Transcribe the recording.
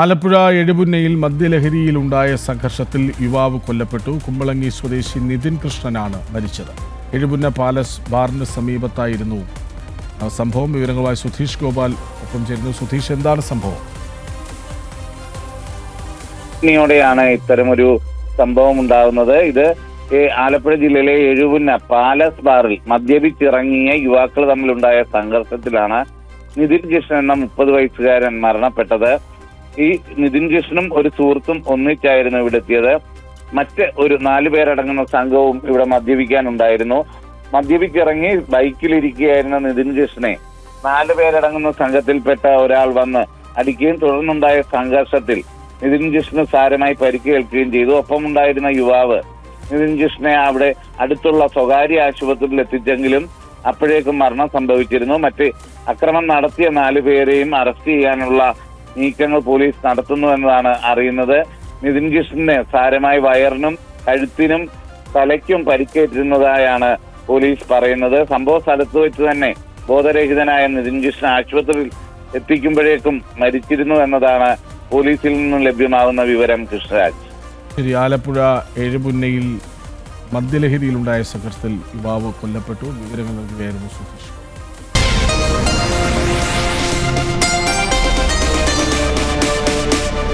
ആലപ്പുഴ എഴുപുന്നയിൽ മദ്യലഹരിയിലുണ്ടായ സംഘർഷത്തിൽ യുവാവ് കൊല്ലപ്പെട്ടു. കുമ്പളങ്ങി സ്വദേശി നിതിൻ കൃഷ്ണനാണ് മരിച്ചത്. എഴുപുന്ന പാലസ് ബാറിന് സമീപത്തായിരുന്നു സംഭവം. വിവരങ്ങളുമായി സുധീഷ് ഗോപാൽ ഒപ്പം ചേരുന്നു. സുധീഷ്, എന്താണ് സംഭവം? ോടെയാണ് ഇത്തരമൊരു സംഭവം ഉണ്ടാകുന്നത്. ഇത് ആലപ്പുഴ ജില്ലയിലെ എഴുപുന്ന പാലസ് ബാറിൽ മദ്യപിച്ചിറങ്ങിയ യുവാക്കൾ തമ്മിലുണ്ടായ സംഘർഷത്തിലാണ് നിതിൻ കൃഷ്ണൻ എന്ന 30 വയസ്സുകാരൻ മരണപ്പെട്ടത്. ഈ നിതിൻ കൃഷ്ണനും ഒരു സുഹൃത്തും ഒന്നിച്ചായിരുന്നു ഇവിടെ എത്തിയത്. മറ്റ് ഒരു 4 പേരടങ്ങുന്ന സംഘവും ഇവിടെ മദ്യപിക്കാനുണ്ടായിരുന്നു. മദ്യപിച്ചിറങ്ങി ബൈക്കിലിരിക്കുകയായിരുന്ന നിതിൻ കൃഷ്ണനെ 4 പേരടങ്ങുന്ന സംഘത്തിൽപ്പെട്ട ഒരാൾ വന്ന് അടിക്കുകയും തുടർന്നുണ്ടായ സംഘർഷത്തിൽ നിതിൻ കൃഷ്ണന് സാരമായി പരിക്കേൽക്കുകയും ചെയ്തു. ഒപ്പമുണ്ടായിരുന്ന യുവാവ് നിതിൻ കൃഷ്ണനെ അവിടെ അടുത്തുള്ള സ്വകാര്യ ആശുപത്രിയിൽ എത്തിച്ചെങ്കിലും അപ്പോഴേക്കും മരണം സംഭവിച്ചിരുന്നു. മറ്റ് അക്രമം നടത്തിയ 4 പേരെയും അറസ്റ്റ് ചെയ്യാനുള്ള നീക്കങ്ങൾ പോലീസ് നടത്തുന്നു എന്നതാണ് അറിയുന്നത്. നിതിൻ കൃഷ്ണന് സാരമായി വയറിനും കഴുത്തിനും തലയ്ക്കും പരിക്കേറ്റിരുന്നതായാണ് പോലീസ് പറയുന്നത്. സംഭവ സ്ഥലത്ത് വെച്ച് തന്നെ ബോധരഹിതനായ നിതിൻ കൃഷ്ണൻ ആശുപത്രിയിൽ എത്തിക്കുമ്പോഴേക്കും മരിച്ചിരുന്നു എന്നതാണ് പോലീസിൽ നിന്നും ലഭ്യമാകുന്ന വിവരം. കൃഷ്ണരാജ്. ശരി, ആലപ്പുഴ എഴുപുന്നയിൽ മദ്യലഹരിയിലുണ്ടായ സംഘർഷത്തിൽ യുവാവ് കൊല്ലപ്പെട്ടു. വിവരങ്ങൾ നൽകുകയായിരുന്നു സുധീഷ്.